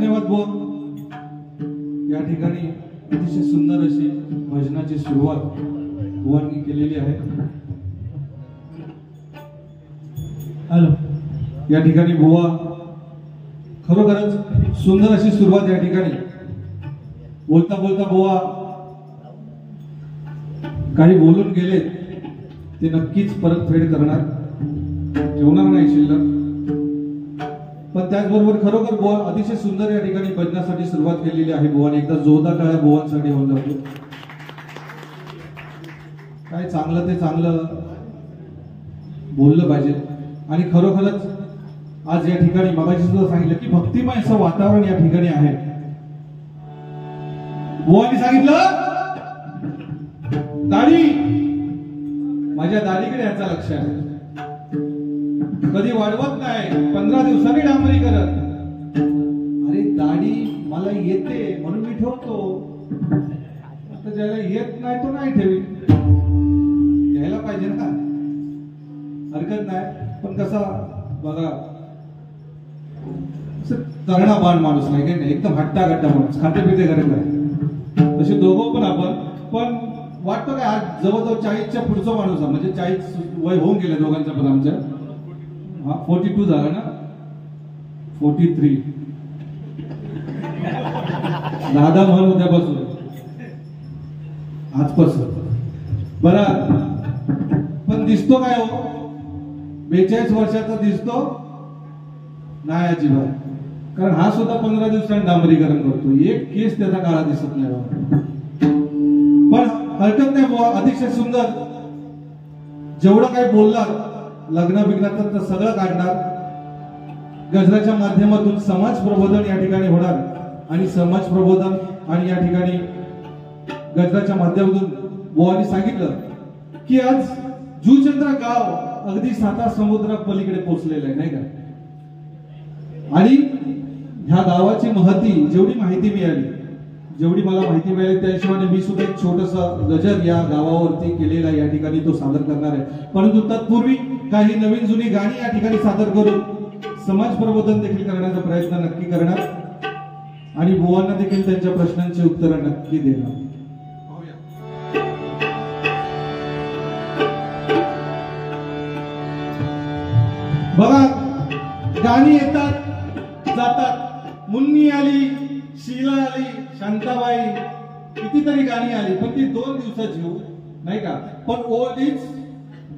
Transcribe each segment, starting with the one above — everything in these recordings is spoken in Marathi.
धन्यवाद बुवा. या ठिकाणी अतिशय सुंदर अशी भजनाची सुरुवात बुवांनी केलेली आहे. हॅलो. या ठिकाणी बुवा खरोखरच सुंदर अशी सुरुवात या ठिकाणी. बोलता बोलता बुवा काही बोलून गेले ते नक्कीच परतफेड करणार, ठेवणार नाही शिल्लक. पण त्याचबरोबर खरोखर बुवा अतिशय सुंदर या ठिकाणी भजनासाठी सुरुवात केलेली आहे. बुवाने एकदा जोरदार टाळ्या बुवांसाठी होऊन जातो. काय चांगलं ते चांगलं बोललं पाहिजे. आणि खरोखरच आज या ठिकाणी मगाशी सुद्धा सांगितलं की भक्तिमय असं वातावरण या ठिकाणी आहे. बुवांनी सांगितलं दाढी, माझ्या दाढीकडे याचा लक्ष आहे. कधी वाढवत नाही, 15 दिवसांनी डांबरी करत. अरे दाढी मला येते म्हणून मी ठेवतो. आता ज्याला येत नाही तो नाही ठेवी, घ्यायला पाहिजे ना, हरकत नाही. पण कसा बघा तरणा बाण माणूस नाही काय, एकदम हट्टा गट्टा माणूस, खाते पिते करत नाही. तसे दोघं पण आपण, पण वाटतं काय आज जवळजवळ 40च्या पुढचा माणूस आहे. म्हणजे 40 वय होऊन गेलं दोघांचं पण. आमच्या 42 झालं ना, 43. दादा म्हण उद्यापासून, आजपासून बरं. पण दिसतो काय हो, 42 वर्षाचा दिसतो नाही अजिबात. कारण हा सुद्धा 15 दिवसांनी डांबरीकरण करतो. एक केस त्याचा काळा दिसत नाही. पण हरकत नाही बुवा, अतिशय सुंदर. जेवढं काही बोललात लग्न बिग्नाचं तर सगळं काढणार. गजराच्या माध्यमातून समाज प्रबोधन या ठिकाणी होणार. आणि समाज प्रबोधन आणि या ठिकाणी गजराच्या माध्यमातून बुवांनी सांगितलं की आज जुचंद्र गाव अगदी 7 समुद्रा पलीकडे पोहोचलेलं आहे, नाही का. आणि ह्या गावाची महती जेवढी माहिती मिळाली, जेवढी मला माहिती मिळाली त्या हिशोबाने मी सुद्धा एक छोटासा गजर या गावावरती केलेला या ठिकाणी तो सादर करणार आहे. परंतु तत्पूर्वी काही नवीन जुनी गाणी या ठिकाणी सादर करून समाज प्रबोधन देखील करण्याचा प्रयत्न नक्की करणार. आणि बुवांना देखील त्यांच्या प्रश्नांची उत्तरं नक्की देणार. बघा गाणी येतात जातात. मुन्नी आली, शीला आली, शांताबाई, कितीतरी गाणी आली. पण ती 2 दिवसाची हो, नाही का. पण ओल्ड इज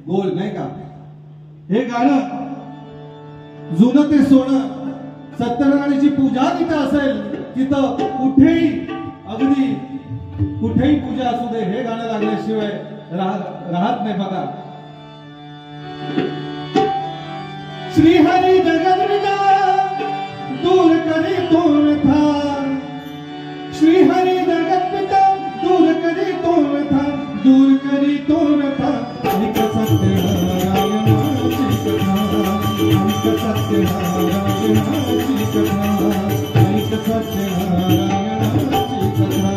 गोल्ड, नाही का. हे गाणं जुनं ते सोनं, सत्यनारायणाची पूजा जिथं असेल तिथं कुठेही, अगदी कुठेही पूजा असू दे, हे गाणं लागल्याशिवाय राहत नाही. बघा श्री हरि जगत पिता दूर करी तुम था, श्री हरि जगत पिता दूर करी तुम था, दूर करी तुम था. एक सत्यनारायणाची कथा, एक सत्यनारायणाची कथा, एक सत्यनारायणाची कथा.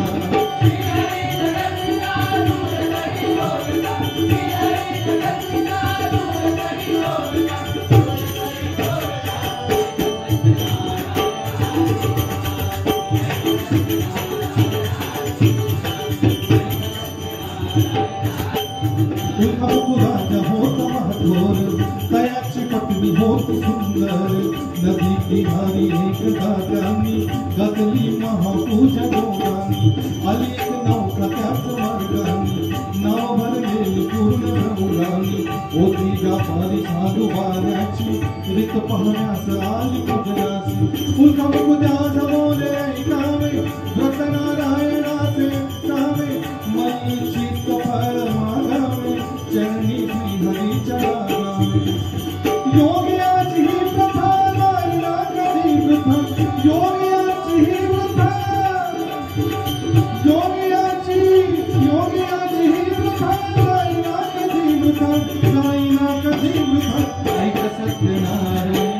नदी किनारी एक दादानी गदली महापूजा दोघांनी आली एक नौका त्याच मार्गानी नाव भरलेली पूर्ण रंगानी होती व्यापारी साधू वाऱ्याची रीत पाहण्यास आली गुजरासी फुलका मुद्या जमवले ऐकावे व्रत नारायणाचे सावे मनीची फळ मागावे चरणी श्री हरीच्या लागावे. योग्याची ही प्रथा नाहीला कधी प्रथा, योग्याची ही प्रथा, योग्याची ही प्रथा नाहीला कधी प्रथा, नाहीला कधी प्रथा. ऐक सत्यनारायण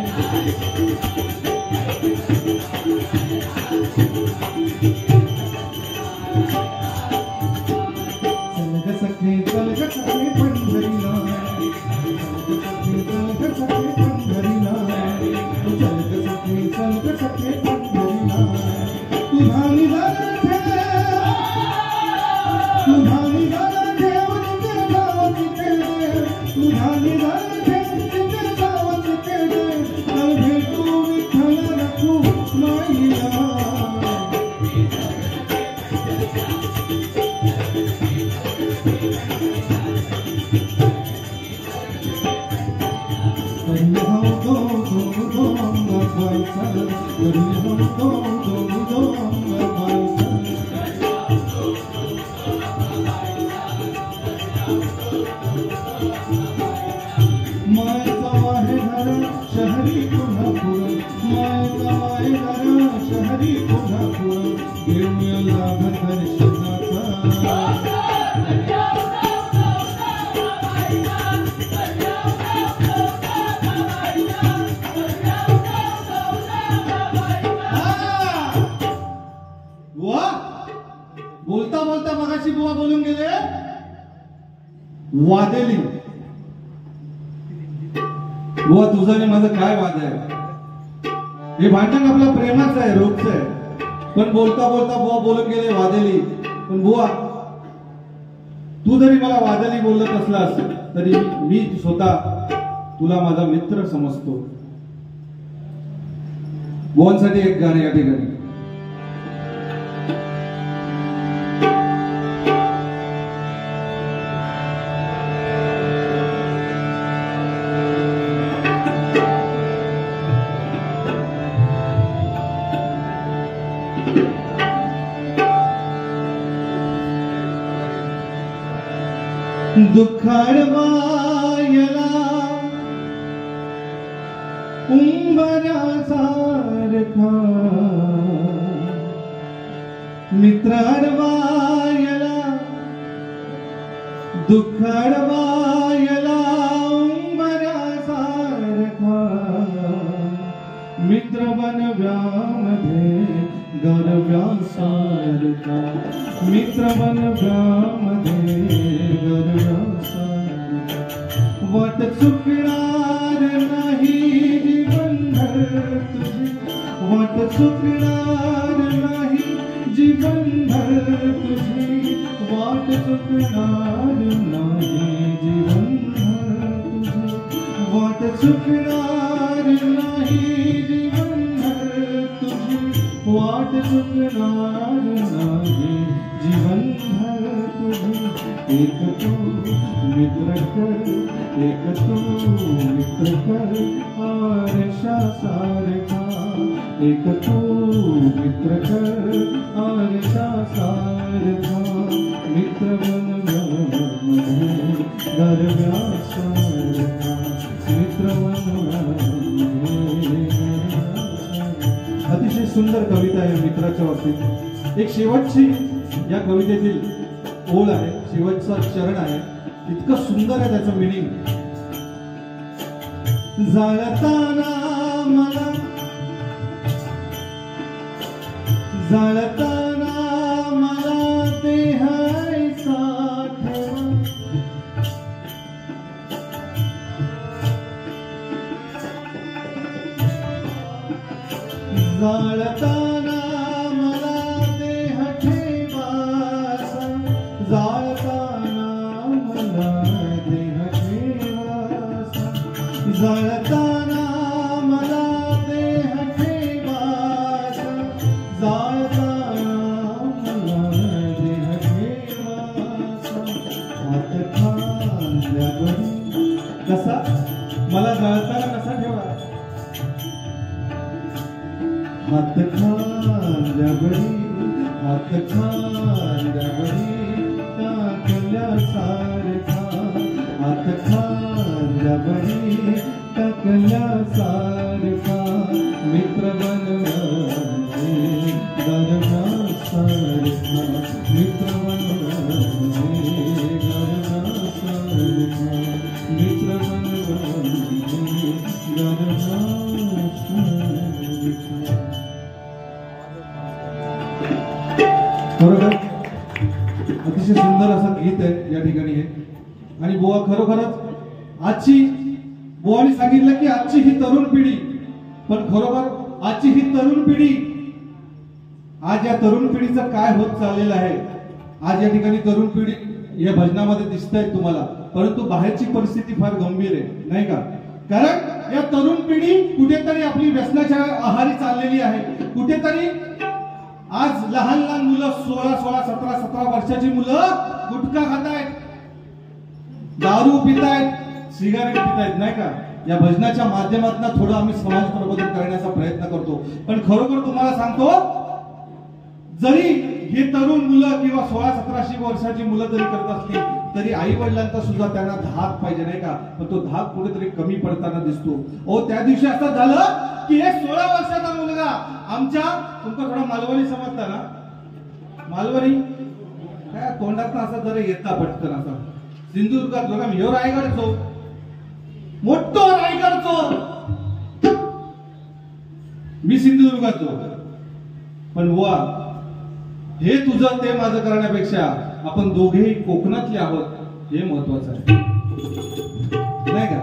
पंढरीला तुझा निधान ठेव, तुझा निधान ठेव तिथे गावात खेळे, तुझा निधान ठेव तिथे गावात खेळे, तर भेटू विठ्ठल रखुमाईला. शहरी कोल्हापूर, मायचा वायघर शहरी कोल्हापूर, घेऊया लाभ दर्शनाचा. बुवा बोलता बोलता मगाशी बुवा बोलून गेले वादेली. बुवा तुझं आणि माझं काय वाद आहे? हे भांडण आपलं प्रेमाचं आहे, रोजचं आहे. पण बोलता बोलता बुवा बोलून गेले वादेली. पण बुवा तू जरी मला वादेली बोलत असलास तरी मी स्वतः तुला माझा मित्र समजतो. बुवांसाठी एक गाणं या ठिकाणी. दुःखाडवायला उंबऱ्यासारखा, मित्राडवायला दुःखाडवायला उंबऱ्यासारखा, मित्र बनव्यामध्ये गरव्यासारखा, मित्र बनव्यामध्ये गरव्यासारखा. वाट चुकणार नाही जीवनभर तुझी, वाट चुकणार नाही जीवनभर तुझी, वाट चुकणार नाही जीवनभर तुझी, वाट चुकणार नाही जीवनभर तुझी, वाट चुकणार नाही जीवनभर तुझी. एक तू मित्र कर, एक तू मित्र कर आरशा सारखा, एक तू मित्र कर आरशा सारखा, मित्र बनव्यामध्ये गरव्यासारखा, मित्र बनव्यामध्ये. अतिशय सुंदर कविता आहे मित्राच्या बाबतीत. एक शेवटची या कवितेतील ओळ आहे, शेवटचा चरण आहे, इतकं सुंदर आहे त्याचं मिनिंग. जाळताना मला, जाळताना मला देहायचा ठेवा, जाळताना मला देह ठेवासा, जाळताना मला देह ठेवासा, जाळताना मला देह ठेवासा, जाळताना मला देह ठेवासा. हात खांद्यावरी कसा मला जाळताना कसा ठेवा, हात खांद्यावरी, हात खांद्यावरी टाकल्यासारखा, हात खांद्यावरी टाकल्यासारखा, मित्र बनव्यामध्ये गरव्यासारखा, मित्र बनव्यामध्ये गरव्यासारखा, मित्र बनव्यामध्ये गरव्यासारखा. बरोबर, अतिशय सुंदर असं गीत आहे या ठिकाणी हे. आणि बुवा खरोखरच आजची, बुवानी सांगितलं की आजची ही तरुण पिढी, पण खरोखर आजची ही तरुण पिढी आज या तरुण पिढीचं काय होत चाललेलं आहे, आज या ठिकाणी तरुण पिढी या भजनामध्ये दिसत आहे तुम्हाला, परंतु बाहेरची परिस्थिती फार गंभीर आहे नाही का? कारण या तरुण पिढी कुठेतरी आपली व्यसनाच्या आहारी चाललेली आहे. कुठेतरी आज लहान लहान मुलं 16, 17 वर्षाची मुलं गुटखा खातायत, दारू पितायत, सिगारेट पितायत नाही का? या भजनाच्या माध्यमातून थोडं आम्ही समाज प्रबोधन करण्याचा प्रयत्न करतो. पण खरोखर तुम्हाला सांगतो, जरी हे तरुण मुलं किंवा 16-17 वर्षाची मुलं जरी करत असली तरी आई वडिलांचा सुद्धा त्यांना धाक पाहिजे नाही का? पण तो धाक कुठेतरी कमी पडताना दिसतो. त्या दिवशी असं झालं की एक 16 वर्षाचा मुलगा आमच्या, तुमचा थोडा मालवणी समजता ना? मालवणी काय तोंडात असं जरा येता पटकन असा. सिंधुदुर्गात बघा मी रायगडचो, मोठो रायगडचो, मी सिंधुदुर्गाचो. पण बुवा हे तुझं ते माझं करण्यापेक्षा आपण दोघेही कोकणातले आहोत हे महत्वाचं आहे नाही का?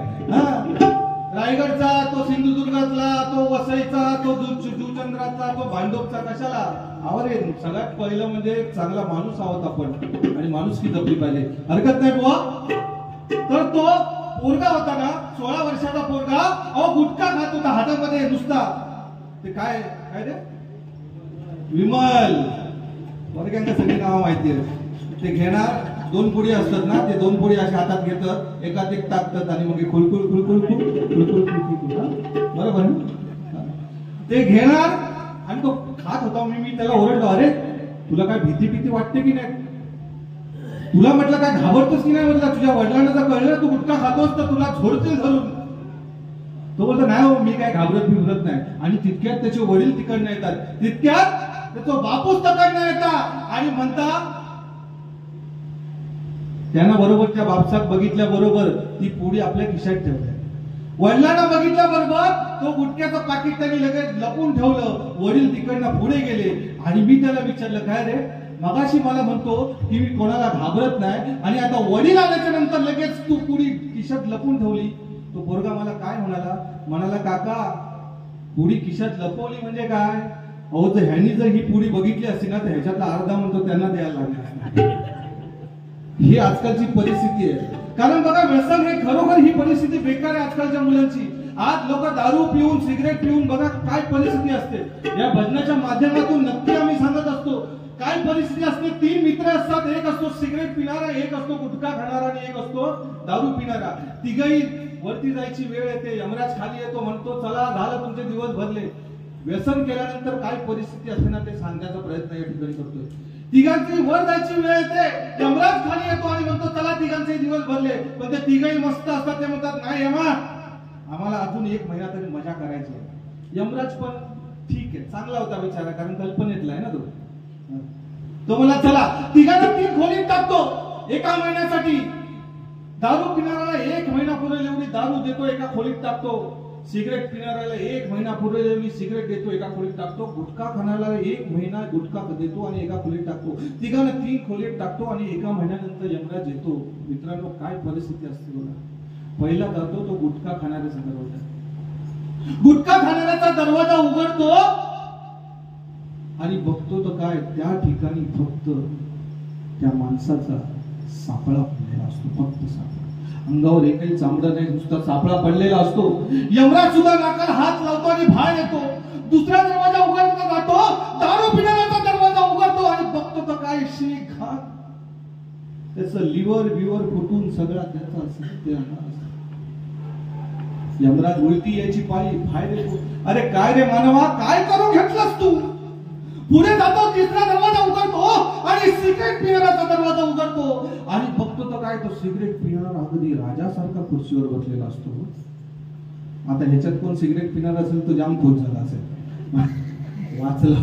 रायगडचा, तो सिंधुदुर्गातला, तो वसईचा, तो जुचंद्रातला, तो भांडोपचा कशाला? अरे सगळ्यात पहिलं म्हणजे चांगला माणूस आहोत आपण आणि माणुसकी जपली पाहिजे. हरकत नाही बुवा. तर तो पोरगा होता ना, 16 वर्षाचा पोरगा, गुटखा खात होता हातामध्ये नुसता. ते काय काय ते विमल, वर्गांच्या सगळी नावं माहिती आहेत. ते घेणार, 2 पुडी असतात ना, ते 2 पुडी अशा हातात घेतात, एकात एक टाकतात आणि मग खुळकुळ खुळकुळ खुळकुळ खुळकुळ बरोबर ना? ते घेणार आणि तो खात होता. मी त्याला ओरडलो, अरे तुला काय भीती वाटते की नाही? तुला म्हटलं काय घाबरतोस की नाही? म्हटलं तुझ्या वडिलांना जर कळलं तू गुटखा खातोस तर तुला झोडतील धरून. तो बोलतो नाही हो, मी काय घाबरत नाही. आणि तितक्यात त्याचे वडील तिकडनं येतात, तितक्यात त्याचा बापूस तिकडनं येतात आणि म्हणता, त्यांना बरोबर त्या बापसात बघितल्या बरोबर ती पुडी आपल्या खिशात ठेवल्या. वडिलांना बघितल्या बरोबर तो गुटख्याचं पाकिट त्यांनी लगेच लपून ठेवलं. वडील तिकडनं पुढे गेले आणि मी त्याला विचारलं, काय रे मगाशी मला म्हणतो की मी कोणाला घाबरत नाही आणि आता वडील आल्याच्या नंतर लगेच तू पुडी खिशात लपून ठेवली? तो पोरगा मला काय म्हणाला, काका पुडी खिशात लपवली म्हणजे काय? जर ह्यांनी जर ही पुडी बघितली असती ना तर ह्याच्यातला अर्धा म्हणतो त्यांना द्यायला लागला. ही आजकालची परिस्थिती आहे. कारण बघा, व्यसन हे खरोखर ही परिस्थिती बेकार आहे आजकालच्या मुलांची. आज लोक दारू पिऊन, सिगरेट पिऊन बघा काय परिस्थिती असते. या भजनाच्या माध्यमातून नक्की आम्ही सांगत असतो काय परिस्थिती असते. 3 मित्र असतात, एक असतो सिगरेट पिणारा, एक असतो गुटखा खाणारा आणि एक असतो दारू पिणारा. तिघही वरती जायची वेळ येते, यमराज खाली येतो, म्हणतो चला झालं तुमचे दिवस भरले. व्यसन केल्यानंतर काय परिस्थिती असते ना ते सांगण्याचा प्रयत्न या ठिकाणी करतोय. तिघांची वर जायची वेळ येते, यमराज खाली येतो आणि म्हणतो चला तिघांचे दिवस भरले. पण ते तिघही मस्त असतात, ते म्हणतात नाही यमा, आम्हाला अजून 1 महिना तरी मजा करायची आहे. यमराज पण ठीक आहे, चांगला होता बिचारा, कारण कल्पनेतला आहे ना तो. तो मला चला तिघांना 3 खोलीत टाकतो 1 महिन्यासाठी. दारू पिणाऱ्याला 1 महिना पुरेल एवढी दारू देतो, एका खोलीत टाकतो. सिगरेट पिणाऱ्याला 1 महिना पुरेल एवढी सिगरेट देतो, एका खोलीत टाकतो. गुटखा खाणाऱ्याला 1 महिना गुटखा देतो आणि एका खोलीत टाकतो. तिघांना 3 खोलीत टाकतो आणि 1 महिन्यानंतर यमराज येतो. मित्रांनो काय परिस्थिती असते बघा. पहिला जातो तो गुटखा खाणाऱ्याचा दरवाजा. गुटखा खाणाऱ्याचा दरवाजा उघडतो आणि बघतो तर काय, त्या ठिकाणी फक्त त्या माणसाचा सापळा पडलेला असतो, फक्त सापळा. अंगावर एकही चामडा नाही, नुसता सापळा पडलेला असतो. यमराज सुद्धा नाकाला हात लावतो आणि बाहेर येतो. दुसरा दरवाजा उघडला जातो, दारू पिणाऱ्याचा दरवाजा उघडतो आणि बघतो तर काय, शी घात, त्याचं लिव्हर फुटून सगळा त्याचा. यमराज उलटी यायची पाळी, बाहेर येतो. अरे काय रे मानवा, काय करून घेतलास तू? पुढे जातो, 3रा दरवाजा उघडतो आणि सिगरेट पिणाऱ्याचा दरवाजा उघडतो आणि बघतो तर काय, तो सिगरेट पिणारा अगदी राजासारखा खुर्चीवर बसलेला असतो. आता ह्याच्यात कोण सिगरेट पिणारा असेल तो जाम खुश झाला असेल, वाचला.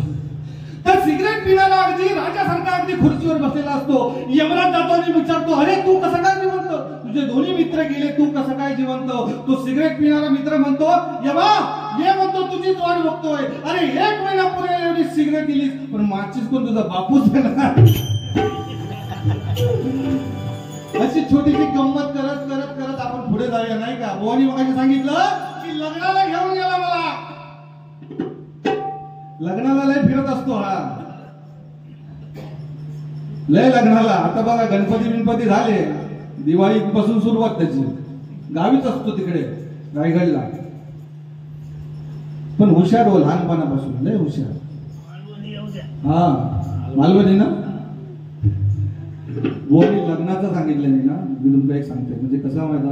तर सिगरेट पिणारा अगदी राजासारखा अगदी खुर्चीवर बसलेला असतो. यमराज जातो आणि विचारतो, अरे तू कसं काय जिवंत? तुझे दोन्ही मित्र गेले, तू कसं काय जिवंत? तो सिगरेट पिणारा मित्र म्हणतो, यमा ये म्हणतो तुझीच वाट बघतोय. अरे 1 महिना पुरेल एवढी सिगरेट दिलीस, पण माचीस कोण तुझा बापूच देणार. अशी छोटीशी गंमत करत करत करत आपण पुढे जाऊया नाही का? बोवानी मगाशी सांगितलं की लग्नाला घेऊन गेला मला. लग्नाला लय फिरत असतो हा, लय लग्नाला. आता बघा गणपती झाले, दिवाळी पासून सुरुवात त्याची, गावीच असतो तिकडे रायगडला. पण हुशार हो, लहानपणापासून लय हुशार. हा मालवणी ना. बोली लग्नाचं सांगितलं नाही ना, मी तुमचा एक सांगते. म्हणजे कसं माहिती,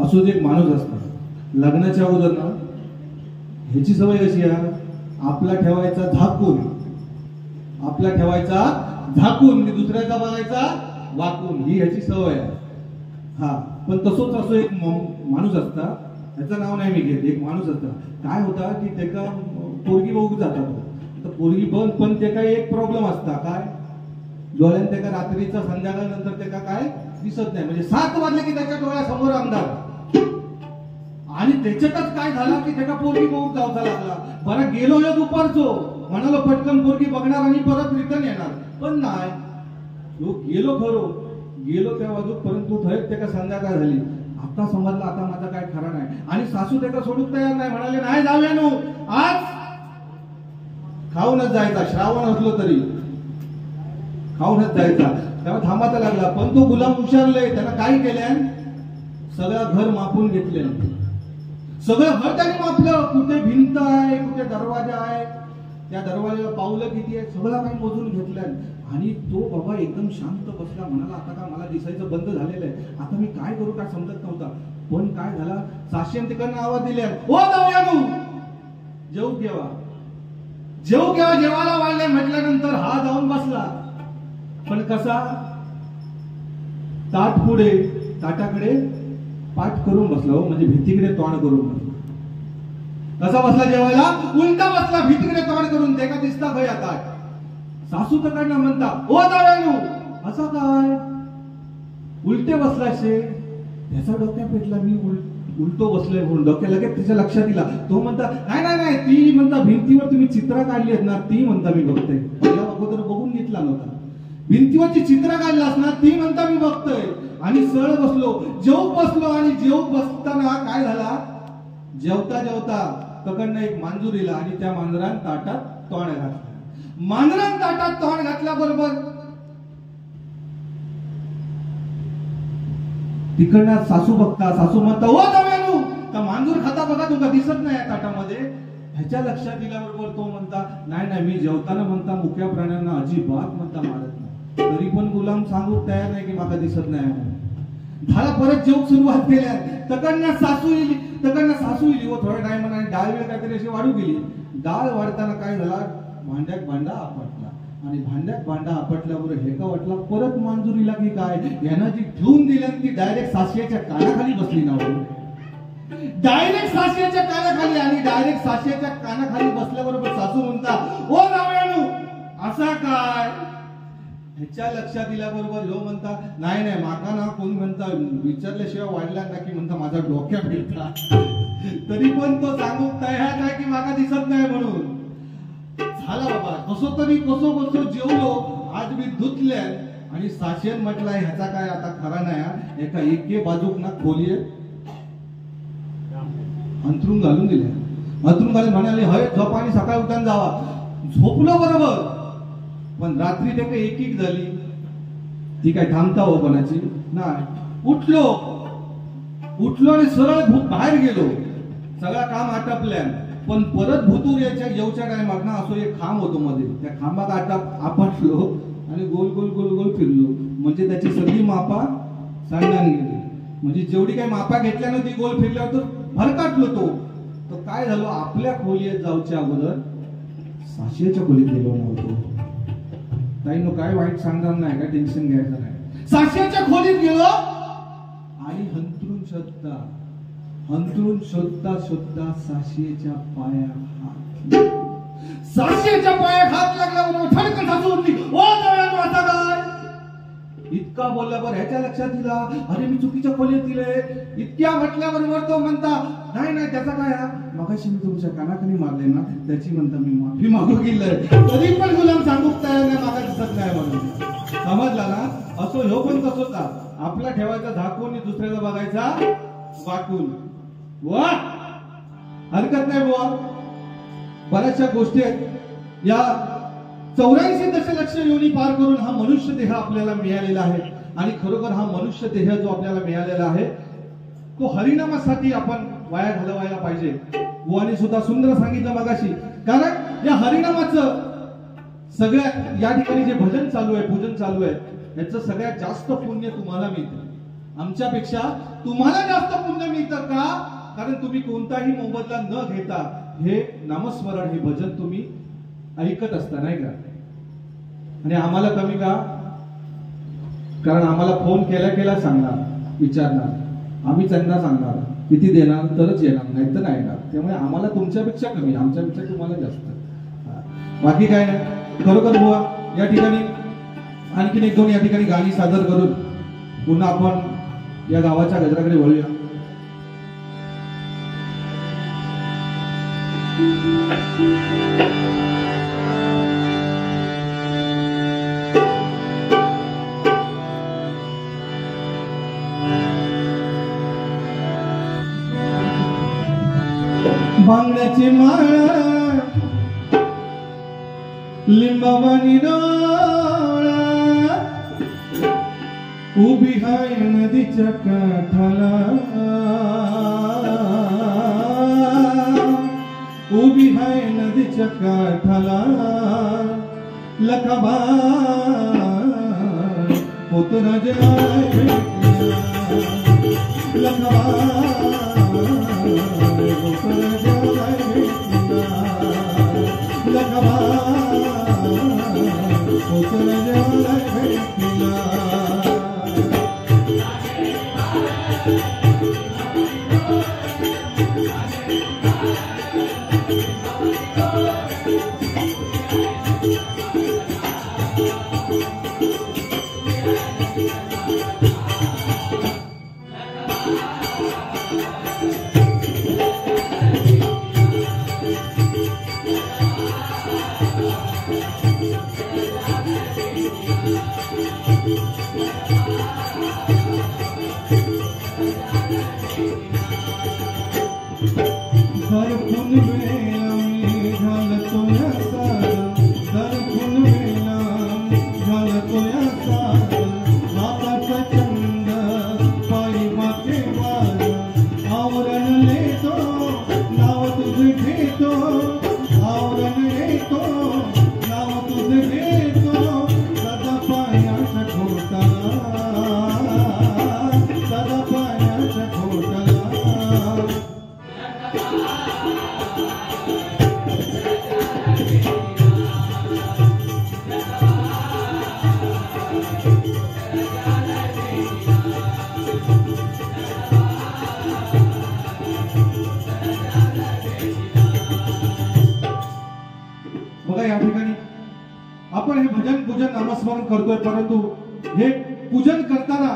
असो एक माणूस असतात लग्नाच्या अगोदर ना, ह्याची सवय कशी आहे, आपला ठेवायचा झाकून, आपला ठेवायचा झाकून, दुसऱ्याचा बघायचा वाकून, ही ह्याची सवय आहे. हा पण तसोच असो एक माणूस असता, ह्याचं नाव नाही मी घेत, एक माणूस असता. काय होता की त्याला पोरगी बघू जातात, तर पोरगी बघ, पण ते काय एक प्रॉब्लेम असता, काय डोळ्यात त्याला रात्रीचा संध्याकाळनंतर त्याला काय दिसत नाही. म्हणजे 7 वाजले की त्याच्या डोळ्यासमोर अंधार, आणि त्याच्यातच काय झालं की त्याला पोरगी बघू जावचा लागला. बरं गेलो या दुपारचो, म्हणालो पटकन पोरगी बघणार आणि परत रिटर्न येणार, पण नाही. गेलो खरो, गेलो त्या बाजू, परंतु थेट त्याला संध्याकाळ झाली. आता समजलं आता माझा काय खरा नाही, आणि सासू त्याला सोडून तयार नाही, म्हणाले नाही जाऊया नो, आज खाऊनच जायचा, श्रावण असलो तरी खाऊनच जायचा. तेव्हा थांबायचा लागला. पण तो गुलाम हुशारले, त्याला काय केल्या, सगळं घर मापून घेतले, सगळं घर त्याने मापलं. कुठे भिंत आहे, कुठे दरवाजा आहे, त्या दरवाजाला पावलं किती आहे, सगळं काही मोजून घेतलं. आणि तो बाबा एकदम शांत बसला, म्हणाला आता का मला दिसायचं बंद झालेलं आहे, आता मी काय करू काय समजत नव्हता. पण काय झाला, साशेन तिकडनं आवाज दिल्या, ओ जाऊया तू जेऊ केव्हा, जेऊ केव्हा, जेवायला वाढले म्हटल्यानंतर हा जाऊन बसला. पण कसा, ताट पुढे, ताटाकडे पाठ करून बसला, हो म्हणजे भीतीकडे तोंड करून बसला. कसा बसला जेवायला, उलटा बसला, भीतीकडे तोंड करून. ते का दिसता भय आता. सासू तकडनं म्हणता, ओ जावयानू असं काय उलटे बसलाशे. त्याचा डोक्या पेटला, मी उलटो बसलोय म्हणून. डोक्या लगेच त्याच्या लक्षात दिला. तो म्हणता नाही नाही नाही, ती म्हणता भिंतीवर तुम्ही चित्र काढली आहेत ना, ती म्हणता मी बघतोय. पहिल्या अगोदर बघून घेतला नव्हता, भिंतीवरची चित्र काढली असणार, ती म्हणता मी बघतोय. आणि सरळ बसलो, जेवू बसलो. आणि जेवू बसताना काय झाला, जेवता जेवता तकडनं एक मांजूर इला, आणि त्या मांजरान ताटात तोंड घातलं. मांजरान ताटात तोंड घातल्याबरोबर तिकडनं सासू बघता, सासू म्हणता ओ जावयानू, का मांजूर खाता बघा, तुका दिसत नाही या ताटामध्ये. ह्याच्या लक्षात दिल्याबरोबर तो म्हणता नाही नाही, मी जेवताना म्हणता मुक्या प्राण्यांना अजिबात म्हणता मारत नाही. तरी पण गुलाम सांगू तयार नाही की मला दिसत नाही. झाला परत जेवण सुरुवात केल्या. तकडनं सासू येईल व थोड्या टाइम आणि डाळ वेळ काहीतरी अशी वाढू गेली. डाळ वाढताना काय झाला, भांड्यात भांडा आपटला. आणि भांड्यात भांडा आपटल्यावर हे का वाटला, परत मांजुरीला की काय, यानं जी ठेवून दिली ती डायरेक्ट सासऱ्याच्या कानाखाली बसली ना, डायरेक्ट सासऱ्याच्या कानाखाली. आणि डायरेक्ट सासऱ्याच्या कानाखाली बसल्याबरोबर सासू म्हणता ओ जावयानू असा काय. ह्याच्या लक्षात दिल्याबरोबर ह्यो म्हणता नाही नाही, माका ना कोण म्हणता विचारल्याशिवाय वाढला ना की म्हणता माझा डोक्या फिरता. तरी पण तो सांगू तयार नाही की माका दिसत नाही म्हणून. झाला बाबा, कसो तरी कसो जेवलो, आज मी धुतले. आणि साशेन म्हटलाय ह्याचा काय आता खरा नाही. एका एके बाजूक ना खोली अंथरून घालून दिल्या. अंथरून घालून म्हणाले हय झोप आणि सकाळी उठान जावा. झोपलो बरोबर, पण रात्री ते काही एक झाली. ती काय थांबता हो कोणाची नाही. उठलो आणि सरळ बाहेर गेलो. सगळा काम आटपल्या. पण परत भूतूर येऊच्या टायमात ना असो एक खांब होतो मध्ये, त्या खांबात आपटलो आणि गोल गोल गोल गोल फिरलो. म्हणजे त्याची सगळी मापा सांगण्याने गेली. म्हणजे जेवढी काही मापा घेतल्या ना ती गोल फिरल्यावर तर भरकाटलो तो. तर काय झालं, आपल्या खोलीत जाऊच्या अगोदर साशेच्या खोलीत गेलो नव्हतो. ताईनो काय वाईट सांगणार नाही, काय टेन्शन घ्यायचं नाही. साशेच्या खोलीत गेलो आणि अंतरून शोधता साशेच्या पायात हात लागल्याबरोबर ठणकन सासू उठली. ओ जावयानू आता काय. इतका बोलल्यावर ह्याच्या लक्षात दिला अरे मी चुकीच्या खोलीत दिले. इतक्या म्हटल्याबरोबर तो म्हणता नाही नाही त्याचा काय, मगाशी मी तुमच्या कानाखाली मारले ना त्याची म्हणता मी माफी मागू गेलोय. तरी पण गुलाम सांगू तयार नाही, मागा दिसत नाही म्हणून. समजला ना. असो ह्यो पण तसंच होता, आपला ठेवायचा झाकून दुसऱ्याला बघायचा वाकून. वा हरकत नाही बुवा, बऱ्याचशा गोष्टी आहेत. या 84 दशलक्ष योनी पार करून हा मनुष्य देह आपल्याला मिळालेला आहे. आणि खरोखर हा मनुष्य देह जो आपल्याला मिळालेला आहे तो हरिनामासाठी आपण वाया घालवायला पाहिजे. बुवानी सुद्धा सुंदर सांगितलं मगाशी. कारण या हरिनामाचं सगळ्या या ठिकाणी जे भजन चालू आहे, पूजन चालू आहे, याचं सगळ्यात जास्त पुण्य तुम्हाला मिळतं. आमच्यापेक्षा तुम्हाला जास्त पुण्य मिळतं का? कारण तुम्ही कोणताही मोबदला न घेता हे नामस्मरण, हे भजन तुम्ही ऐकत असता, नाही का? आणि आम्हाला कमी का? कारण आम्हाला फोन केला सांगणार, विचारणार, आम्ही त्यांना सांगणार किती देणार तरच येणार, नाही तर नाही येणार. त्यामुळे आम्हाला तुमच्यापेक्षा कमी, आमच्यापेक्षा तुम्हाला जास्त. बाकी काय नाही. खरोखर बुवा या ठिकाणी आणखीन एक दोन या ठिकाणी गाणी सादर करून पुन्हा आपण या गावाच्या गजराकडे वळूया. बांगड्याची माळ लिंबावानी डोळा उभी हाय नदीच्या काठाला, उभी हाय नदीच्या काठाला. लखाबा पोतराज लखाबा पोतराज लखाबा पोतराज नामस्मरण करतोय. परंतु हे पूजन करताना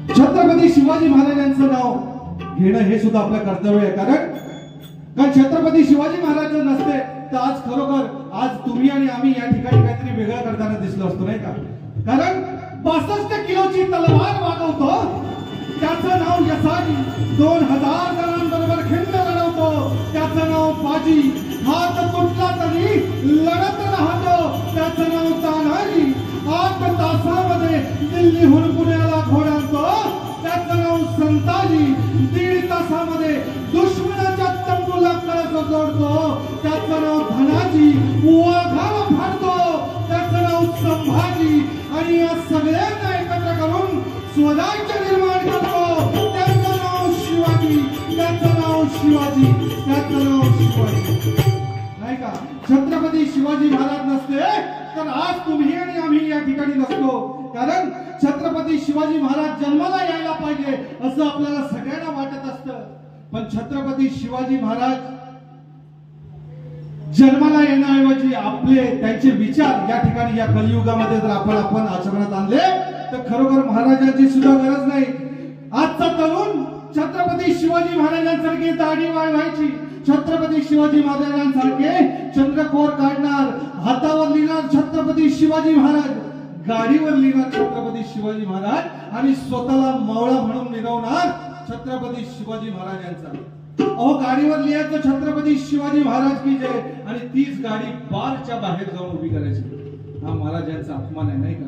छत्रपती शिवाजी महाराजांचं नाव घेणं हे सुद्धा आपलं कर्तव्य आहे. कारण छत्रपती शिवाजी महाराज नसते तर आज खरोखर आज तुम्ही आणि आम्ही या ठिकाणी काहीतरी वेगळं करताना दिसलो असतो, नाही का? कारण 62 किलोची तलवार वागवतो, त्याचं नाव यसाजी, 2000 जणांबरोबर खिंड लढवतो, त्याचं नाव बाजी, हात तुटला तरी लढत राहतो, त्याचं नाव तानाजी, 8 तासामध्ये दिल्लीहून पुण्याला घोडांतो, त्याचं नाव संताजी, 1.5 तासामध्ये दुश्मनाच्या तंबूला कळस जोडतो, त्याचं नाव धनाजी, वाघाला फाडतो, त्याचं नाव संभाजी. आणि या सगळ्यांना एकत्र करून स्वराज्य निर्माण करतो, त्याचं नाव शिवाजी, त्याचं नाव शिवाजी, त्याचं नाव शिवाजी, नाही का? छत्रपती शिवाजी महाराज नसते तर आज तुम्ही आणि आम्ही या ठिकाणी नसतो. कारण छत्रपती शिवाजी महाराज जन्माला यायला पाहिजे असं आपल्याला सगळ्यांना वाटत असतं. पण छत्रपती शिवाजी महाराज जन्माला येण्याऐवजी आपले त्यांचे विचार या ठिकाणी या कलियुगामध्ये जर आपण आचरणात आणले तर खरोखर महाराजांची सुद्धा गरज नाही. आजचा तरुण छत्रपती शिवाजी महाराजांसारखी दाढी वाढवायची, छत्रपती शिवाजी महाराजांसारखे चंद्रकोर काढणार, हातावर लिहिणार छत्रपती शिवाजी महाराज, गाडीवर लिहिणार छत्रपती शिवाजी महाराज आणि स्वतःला मावळा म्हणून मिरवणार छत्रपती शिवाजी महाराजांचा. अहो गाडीवर लिहायचं छत्रपती शिवाजी महाराज की जय आणि तीच गाडी बारच्या बाहेर जाऊन उभी करायची. हा महाराजांचा अपमान आहे नाही का?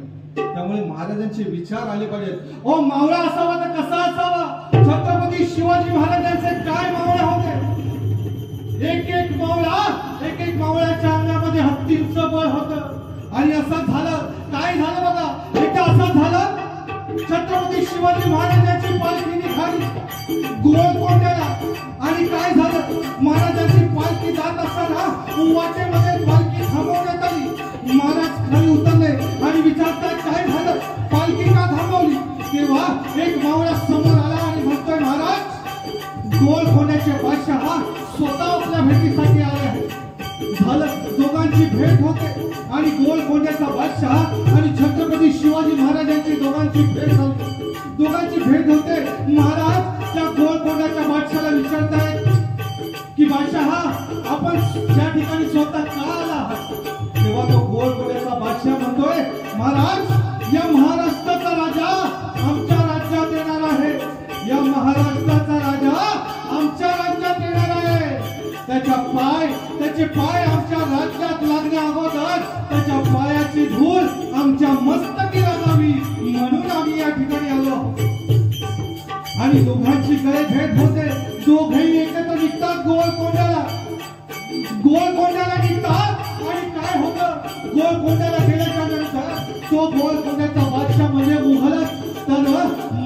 त्यामुळे महाराजांचे विचार आले पाहिजेत. अहो मावळा असावा तर कसा असावा? छत्रपती शिवाजी महाराजांचे काय मावळे होते? एक एक मावळ्याच्या अंगामध्ये हत्तींचं बळ होतं आणि असं झालं. काय झालं बघा, एकदा असं झालं छत्रपती शिवाजी महाराजांची पालखी निघाली गोलकोंड्याला आणि काय झालं, महाराजांची पालखी जात असताना वाटेमध्ये पालखी थांबवण्यात आली. महाराज खाली उतरले आणि विचारतात काय झालं, पालखी का थांबवली? तेव्हा एक मावळा समोर आला आणि म्हणतोय महाराज गोलकोंड्याचे बादशाह स्वतः आपल्या भेटीसाठी आले आहेत. झालं दोघांची भेट होते आणि गोलकोंड्याचा बादशाह आणि छत्रपती शिवाजी महाराजांची दोघांची भेट झाली. दोघांची भेट होते. महाराज त्या गोलकोंड्याच्या बादशाहाला विचारतायत की बादशाह आपण या ठिकाणी स्वतः का आला आहात? तेव्हा तो गोलकोंड्याचा बादशाह म्हणतोय महाराज या महाराष्ट्राचा राजा आमच्या राज्यात येणार आहे. या महाराष्ट्राचा राजा आमच्या राज्यात येणार आहे. त्याचे पाय आमच्या राज्यात लागण्या अगोदर त्याच्या पायाची धूळ आमच्या मस्तकी लागावी म्हणून आम्ही या ठिकाणी आलो. आणि दोघांची गळे भेट होते. दोघेही एकत्र निघतात गोलकोंड्याला निघतात आणि काय होतं, गोलकोंड्याला गेल्याच्या नंतर तो गोलकोंड्याचा बादशाह म्हणजे मुघलच तर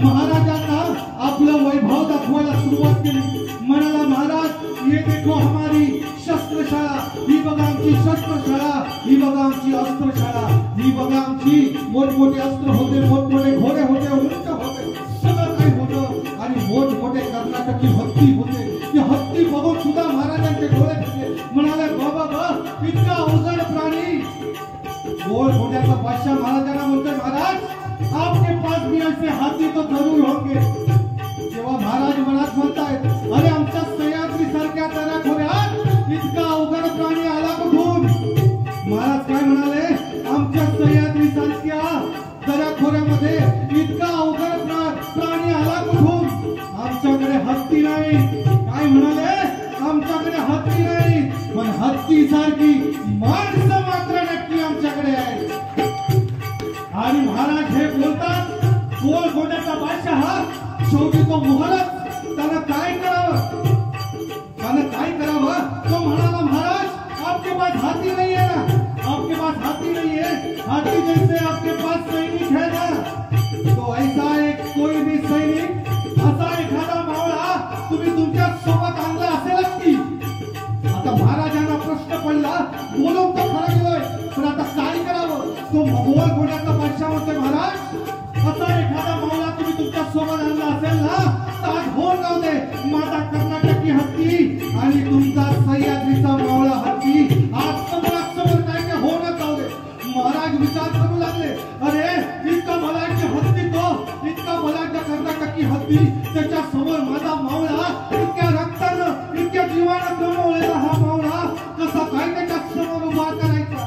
महाराजांना आपलं वैभव दाखवायला सुरुवात केली. म्हणाला महाराज ये देखो हमारी शस्त्रशाळा, ही बघा आमची शस्त्रशाळा, ही बघा आमची अस्त्रशाळा, ही बघा आमची मोठमोठे अस्त्र होते, मोठमोठे घोडे होते, उंट होते, सगळं काही होतं आणि मोठमोठे कर्नाटकी हत्ती होते. ते हत्ती बघून सुद्धा महाराजांचे डोळे होते. म्हणाले बाबा इतका अवजड प्राणी. गोलकोंड्याचा बादशाह महाराजांना म्हणतोय महाराज आपके पास भी ऐसे हाथी तो जरूर होंगे. तेव्हा महाराज मनात म्हणतायत अरे आमच्या सह्याद्री सारख्या दऱ्याखोऱ्यात इतका अवघड प्राणी आला कुठून? महाराज काय म्हणाले, आमच्या सह्याद्री सारख्या दऱ्याखोऱ्यामध्ये इतका अवघड प्राणी आला कुठून? आमच्याकडे हत्ती नाही. काय म्हणाले, आमच्याकडे हत्ती नाही पण हत्ती सारखी माणसं मात्र नक्की आमच्याकडे आहे. आणि महाराज हे बोलतात. गोलकोंड्याचा बादशाह शेवटी तो मुघलच. त्यानं काय करावं तो म्हणाला महाराज आपके पास हाथी नहीं है ना, आपके पास हाथी नहीं है, हाथी जैसे आपके पास सैनिक है ना, तो ऐसा एक कोई भी सैनिक असा एखादा मावळा तुम्ही तुमच्या सोबत आणला असेलच की. आता महाराजांना प्रश्न पडला, बोलून तर खरं गेलोय पण आता काय करावं? तो गोलकोंड्याचा बादशाह म्हणतोय महाराज असा एखादा मावळा तुम्ही तुमच्या सोबत आणला असेल ना तर आज हो जाऊ दे माझा कर्नाटकी हत्ती आणि तुमचा सह्याद्रीचा मावळा हत्ती आज समोरासमोर काय हो न जाऊ दे. महाराज विचार करू लागले, अरे इतका बलाढ्य हत्ती तो, इतका बलाढ्य कर्नाटकी हत्ती, त्याच्या समोर माझा मावळा इतक्या रक्तानं इतक्या जीवानं गमावलेला हा मावळा कसा काय त्याच्या समोर उभा करायचा?